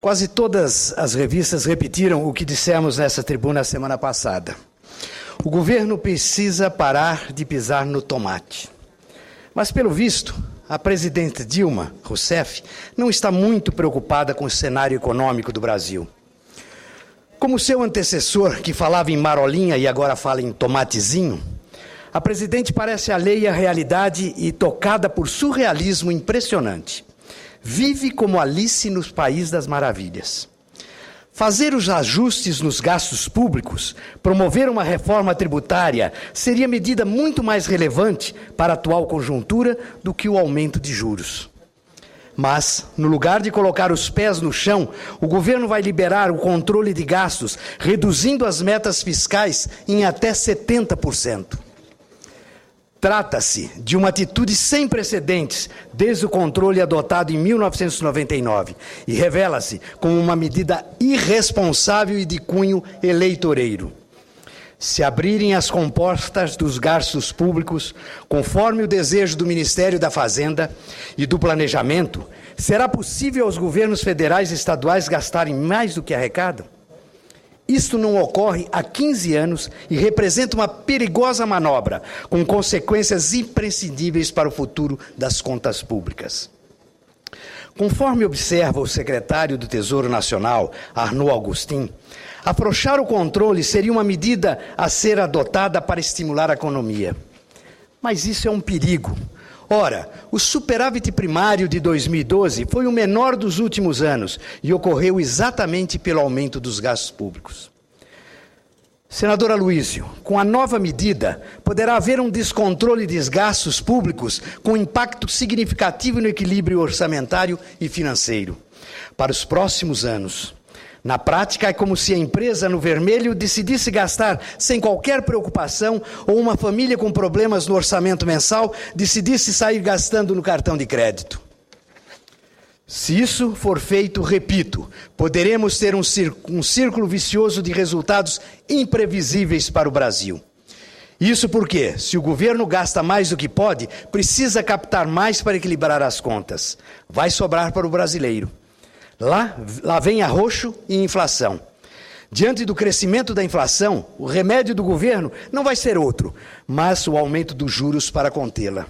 Quase todas as revistas repetiram o que dissemos nessa tribuna a semana passada. O governo precisa parar de pisar no tomate. Mas, pelo visto, a presidenta Dilma Rousseff não está muito preocupada com o cenário econômico do Brasil. Como seu antecessor, que falava em marolinha e agora fala em tomatezinho, a presidente parece alheia à realidade e tocada por surrealismo impressionante. Vive como Alice no País das Maravilhas. Fazer os ajustes nos gastos públicos, promover uma reforma tributária, seria medida muito mais relevante para a atual conjuntura do que o aumento de juros. Mas, no lugar de colocar os pés no chão, o governo vai liberar o controle de gastos, reduzindo as metas fiscais em até 70%. Trata-se de uma atitude sem precedentes desde o controle adotado em 1999 e revela-se como uma medida irresponsável e de cunho eleitoreiro. Se abrirem as comportas dos gastos públicos, conforme o desejo do Ministério da Fazenda e do Planejamento, será possível aos governos federais e estaduais gastarem mais do que arrecadam? Isto não ocorre há 15 anos e representa uma perigosa manobra, com consequências imprescindíveis para o futuro das contas públicas. Conforme observa o secretário do Tesouro Nacional, Arnaud Augustin, afrouxar o controle seria uma medida a ser adotada para estimular a economia. Mas isso é um perigo. Ora, o superávit primário de 2012 foi o menor dos últimos anos e ocorreu exatamente pelo aumento dos gastos públicos. Senador Aloysio, com a nova medida, poderá haver um descontrole dos gastos públicos com impacto significativo no equilíbrio orçamentário e financeiro para os próximos anos. Na prática, é como se a empresa no vermelho decidisse gastar sem qualquer preocupação ou uma família com problemas no orçamento mensal decidisse sair gastando no cartão de crédito. Se isso for feito, repito, poderemos ter um círculo vicioso de resultados imprevisíveis para o Brasil. Isso porque, se o governo gasta mais do que pode, precisa captar mais para equilibrar as contas. Vai sobrar para o brasileiro. Lá vem arroxo e inflação. Diante do crescimento da inflação, o remédio do governo não vai ser outro, mas o aumento dos juros para contê-la.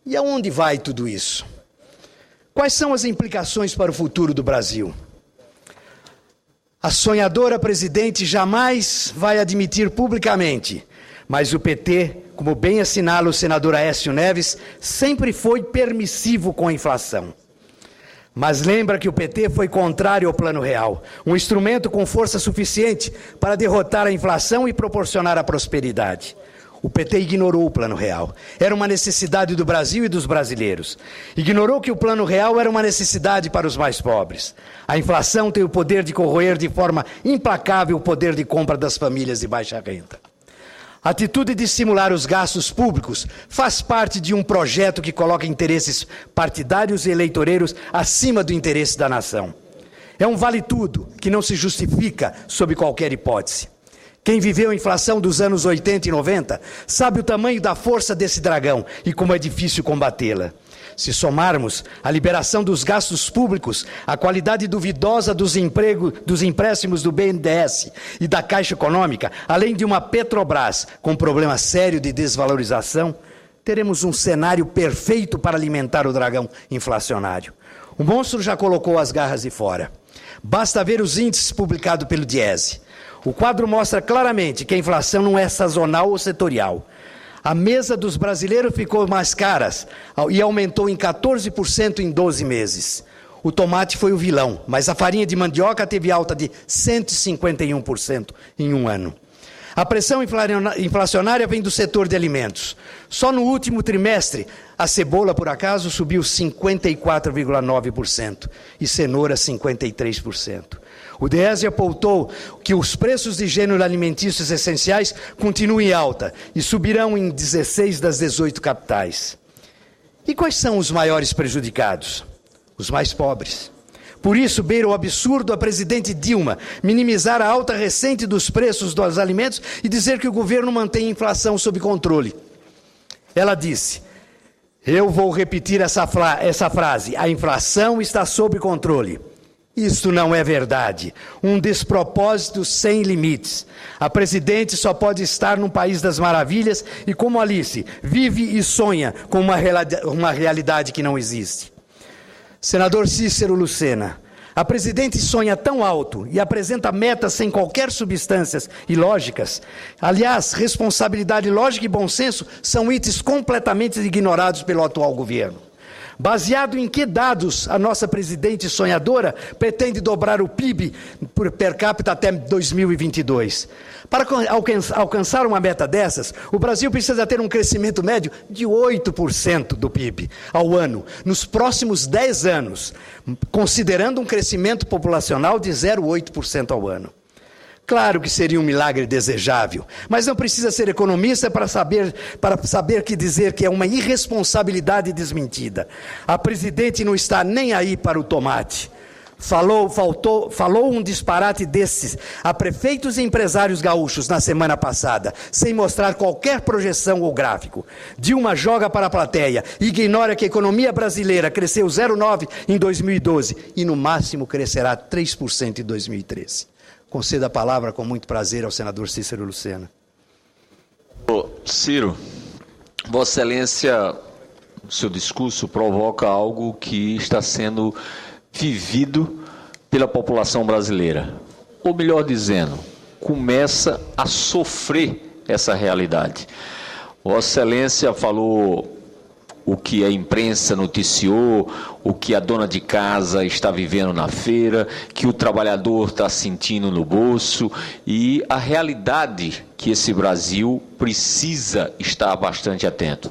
E aonde vai tudo isso? Quais são as implicações para o futuro do Brasil? A sonhadora presidente jamais vai admitir publicamente, mas o PT, como bem assinala o senador Aécio Neves, sempre foi permissivo com a inflação. Mas lembra que o PT foi contrário ao Plano Real, um instrumento com força suficiente para derrotar a inflação e proporcionar a prosperidade. O PT ignorou o Plano Real. Era uma necessidade do Brasil e dos brasileiros. Ignorou que o Plano Real era uma necessidade para os mais pobres. A inflação tem o poder de corroer de forma implacável o poder de compra das famílias de baixa renda. A atitude de estimular os gastos públicos faz parte de um projeto que coloca interesses partidários e eleitoreiros acima do interesse da nação. É um vale-tudo que não se justifica sob qualquer hipótese. Quem viveu a inflação dos anos 80 e 90 sabe o tamanho da força desse dragão e como é difícil combatê-la. Se somarmos a liberação dos gastos públicos, a qualidade duvidosa dos empréstimos do BNDES e da Caixa Econômica, além de uma Petrobras com problema sério de desvalorização, teremos um cenário perfeito para alimentar o dragão inflacionário. O monstro já colocou as garras de fora. Basta ver os índices publicados pelo Diese. O quadro mostra claramente que a inflação não é sazonal ou setorial. A mesa dos brasileiros ficou mais cara e aumentou em 14% em 12 meses. O tomate foi o vilão, mas a farinha de mandioca teve alta de 151% em um ano. A pressão inflacionária vem do setor de alimentos. Só no último trimestre, a cebola, por acaso, subiu 54,9% e cenoura 53%. O Diese apontou que os preços de gêneros alimentícios essenciais continuem em alta e subirão em 16 das 18 capitais. E quais são os maiores prejudicados? Os mais pobres. Por isso, beira o absurdo a presidente Dilma minimizar a alta recente dos preços dos alimentos e dizer que o governo mantém a inflação sob controle. Ela disse, eu vou repetir essa frase, a inflação está sob controle. Isto não é verdade. Um despropósito sem limites. A presidente só pode estar num país das maravilhas e, como Alice, vive e sonha com uma realidade que não existe. Senador Cícero Lucena, a presidente sonha tão alto e apresenta metas sem qualquer substâncias e lógicas. Aliás, responsabilidade, lógica e bom senso são itens completamente ignorados pelo atual governo. Baseado em que dados a nossa presidente sonhadora pretende dobrar o PIB per capita até 2022? Para alcançar uma meta dessas, o Brasil precisa ter um crescimento médio de 8% do PIB ao ano, nos próximos 10 anos, considerando um crescimento populacional de 0,8% ao ano. Claro que seria um milagre desejável, mas não precisa ser economista para saber que dizer que é uma irresponsabilidade desmentida. A presidente não está nem aí para o tomate. Falou um disparate desses a prefeitos e empresários gaúchos na semana passada, sem mostrar qualquer projeção ou gráfico. Dilma joga para a plateia e ignora que a economia brasileira cresceu 0,9% em 2012 e no máximo crescerá 3% em 2013. Concedo a palavra com muito prazer ao senador Cícero Lucena. Ciro, Vossa Excelência, seu discurso provoca algo que está sendo vivido pela população brasileira. Ou melhor dizendo, começa a sofrer essa realidade. Vossa Excelência falou o que a imprensa noticiou, o que a dona de casa está vivendo na feira, que o trabalhador está sentindo no bolso e a realidade que esse Brasil precisa estar bastante atento.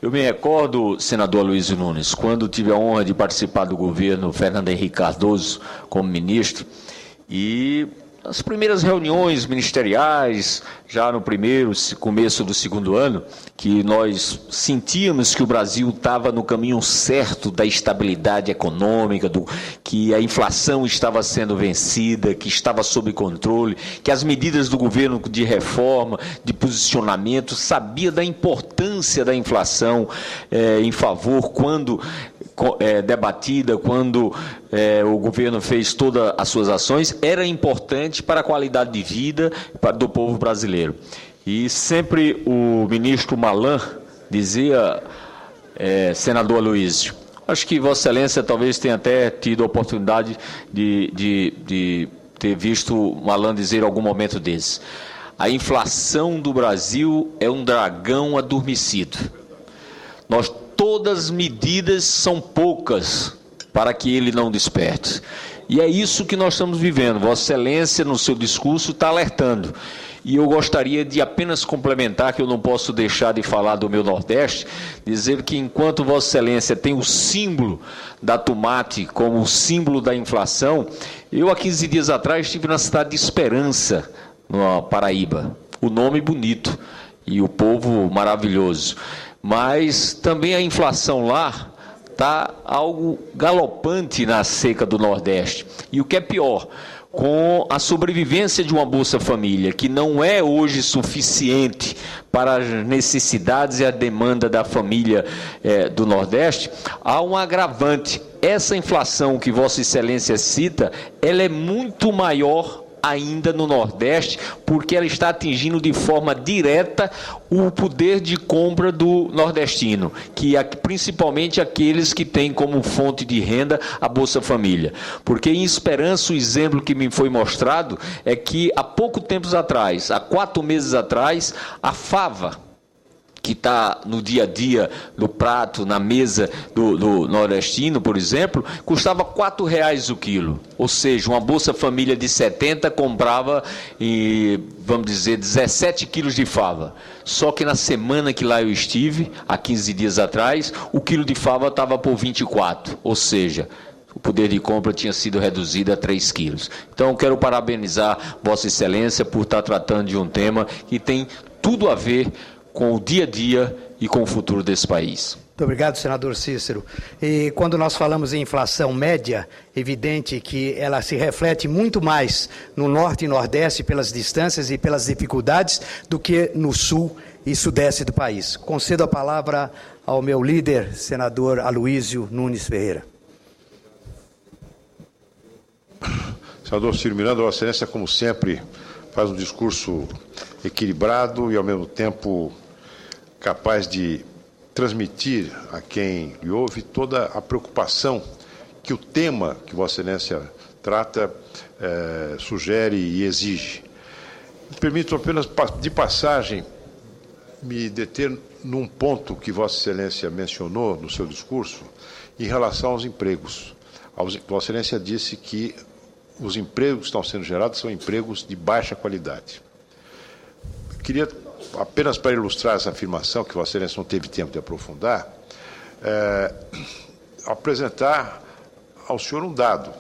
Eu me recordo, senador Aloysio Nunes, quando tive a honra de participar do governo Fernando Henrique Cardoso como ministro, e nas primeiras reuniões ministeriais, já no começo do segundo ano, que nós sentíamos que o Brasil estava no caminho certo da estabilidade econômica, que a inflação estava sendo vencida, que estava sob controle, que as medidas do governo de reforma, de posicionamento, sabia da importância da inflação em favor, quando debatida, quando o governo fez todas as suas ações, era importante para a qualidade de vida do povo brasileiro. E sempre o ministro Malan dizia, senador Aloysio, acho que Vossa Excelência talvez tenha até tido a oportunidade de ter visto Malan dizer em algum momento desse, a inflação do Brasil é um dragão adormecido. Todas as medidas são poucas para que ele não desperte. E é isso que nós estamos vivendo. Vossa Excelência, no seu discurso, está alertando. E eu gostaria de apenas complementar, que eu não posso deixar de falar do meu Nordeste, dizer que enquanto Vossa Excelência tem o símbolo da tomate como o símbolo da inflação, eu há 15 dias atrás estive na cidade de Esperança, na Paraíba. O nome bonito e o povo maravilhoso. Mas também a inflação lá está algo galopante na seca do Nordeste. E o que é pior, com a sobrevivência de uma Bolsa Família, que não é hoje suficiente para as necessidades e a demanda da família do Nordeste, há um agravante. Essa inflação que Vossa Excelência cita, ela é muito maior ainda no Nordeste, porque ela está atingindo de forma direta o poder de compra do nordestino, que é principalmente aqueles que têm como fonte de renda a Bolsa Família. Porque em Esperança, o exemplo que me foi mostrado é que há pouco tempo atrás, há 4 meses atrás, a fava, que está no dia a dia, no prato, na mesa do nordestino, por exemplo, custava R$ 4,00 o quilo. Ou seja, uma Bolsa Família de 70 comprava, vamos dizer, 17 quilos de fava. Só que na semana que lá eu estive, há 15 dias atrás, o quilo de fava estava por 24. Ou seja, o poder de compra tinha sido reduzido a 3 quilos. Então, quero parabenizar Vossa Excelência por estar tratando de um tema que tem tudo a ver com o dia a dia e com o futuro desse país. Muito obrigado, senador Cícero. E quando nós falamos em inflação média, evidente que ela se reflete muito mais no norte e nordeste pelas distâncias e pelas dificuldades do que no sul e sudeste do país. Concedo a palavra ao meu líder, senador Aloysio Nunes Ferreira. Senador Ciro Miranda, Vossa Excelência, como sempre, faz um discurso equilibrado e, ao mesmo tempo, capaz de transmitir a quem lhe ouve toda a preocupação que o tema que Vossa Excelência trata sugere e exige. Me permito apenas, de passagem, me deter num ponto que Vossa Excelência mencionou no seu discurso em relação aos empregos. Vossa Excelência disse que os empregos que estão sendo gerados são empregos de baixa qualidade. Queria, apenas para ilustrar essa afirmação, que Vossa Excelência não teve tempo de aprofundar, apresentar ao senhor um dado.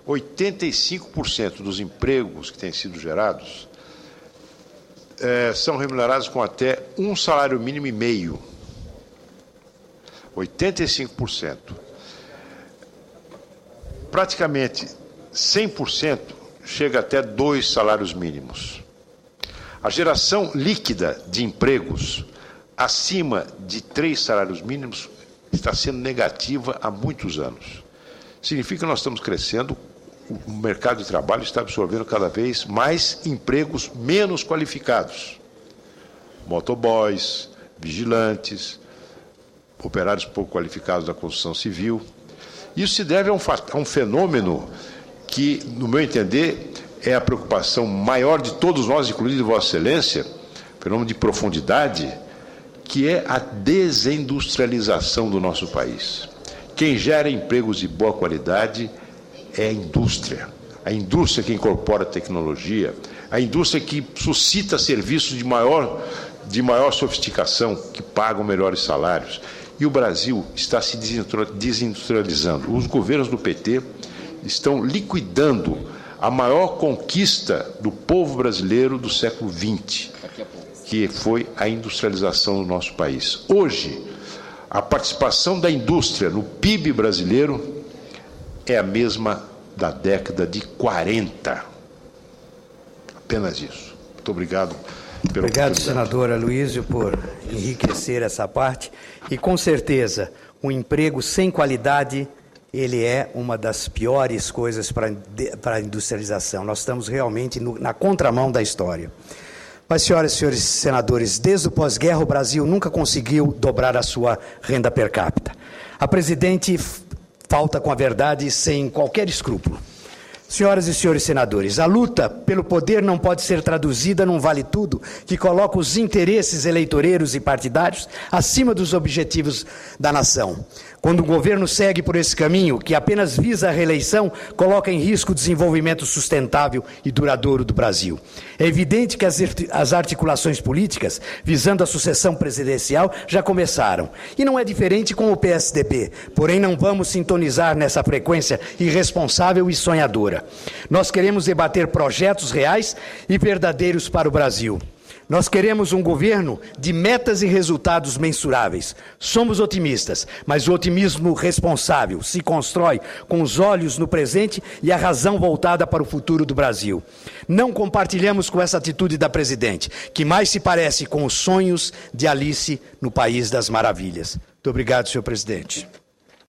85% dos empregos que têm sido gerados são remunerados com até um salário mínimo e meio. 85%. Praticamente 100% chega até 2 salários mínimos. A geração líquida de empregos acima de 3 salários mínimos está sendo negativa há muitos anos. Significa que nós estamos crescendo, o mercado de trabalho está absorvendo cada vez mais empregos menos qualificados. Motoboys, vigilantes, operários pouco qualificados da construção civil. Isso se deve a um fenômeno que, no meu entender, é a preocupação maior de todos nós, incluindo Vossa Excelência, fenômeno de profundidade, que é a desindustrialização do nosso país. Quem gera empregos de boa qualidade é a indústria que incorpora tecnologia, a indústria que suscita serviços de maior sofisticação, que pagam melhores salários. E o Brasil está se desindustrializando. Os governos do PT estão liquidando a maior conquista do povo brasileiro do século XX, que foi a industrialização do nosso país. Hoje, a participação da indústria no PIB brasileiro é a mesma da década de 40. Apenas isso. Muito obrigado. Obrigado, senador Aloysio, por enriquecer essa parte. E, com certeza, um emprego sem qualidade, ele é uma das piores coisas para a industrialização. Nós estamos realmente na contramão da história. Mas, senhoras e senhores senadores, desde o pós-guerra, o Brasil nunca conseguiu dobrar a sua renda per capita. A presidente falta com a verdade sem qualquer escrúpulo. Senhoras e senhores senadores, a luta pelo poder não pode ser traduzida num vale-tudo que coloca os interesses eleitoreiros e partidários acima dos objetivos da nação. Quando o governo segue por esse caminho, que apenas visa a reeleição, coloca em risco o desenvolvimento sustentável e duradouro do Brasil. É evidente que as articulações políticas visando a sucessão presidencial já começaram. E não é diferente com o PSDB, porém não vamos sintonizar nessa frequência irresponsável e sonhadora. Nós queremos debater projetos reais e verdadeiros para o Brasil. Nós queremos um governo de metas e resultados mensuráveis. Somos otimistas, mas o otimismo responsável se constrói com os olhos no presente e a razão voltada para o futuro do Brasil. Não compartilhamos com essa atitude da presidente, que mais se parece com os sonhos de Alice no País das Maravilhas. Muito obrigado, senhor presidente.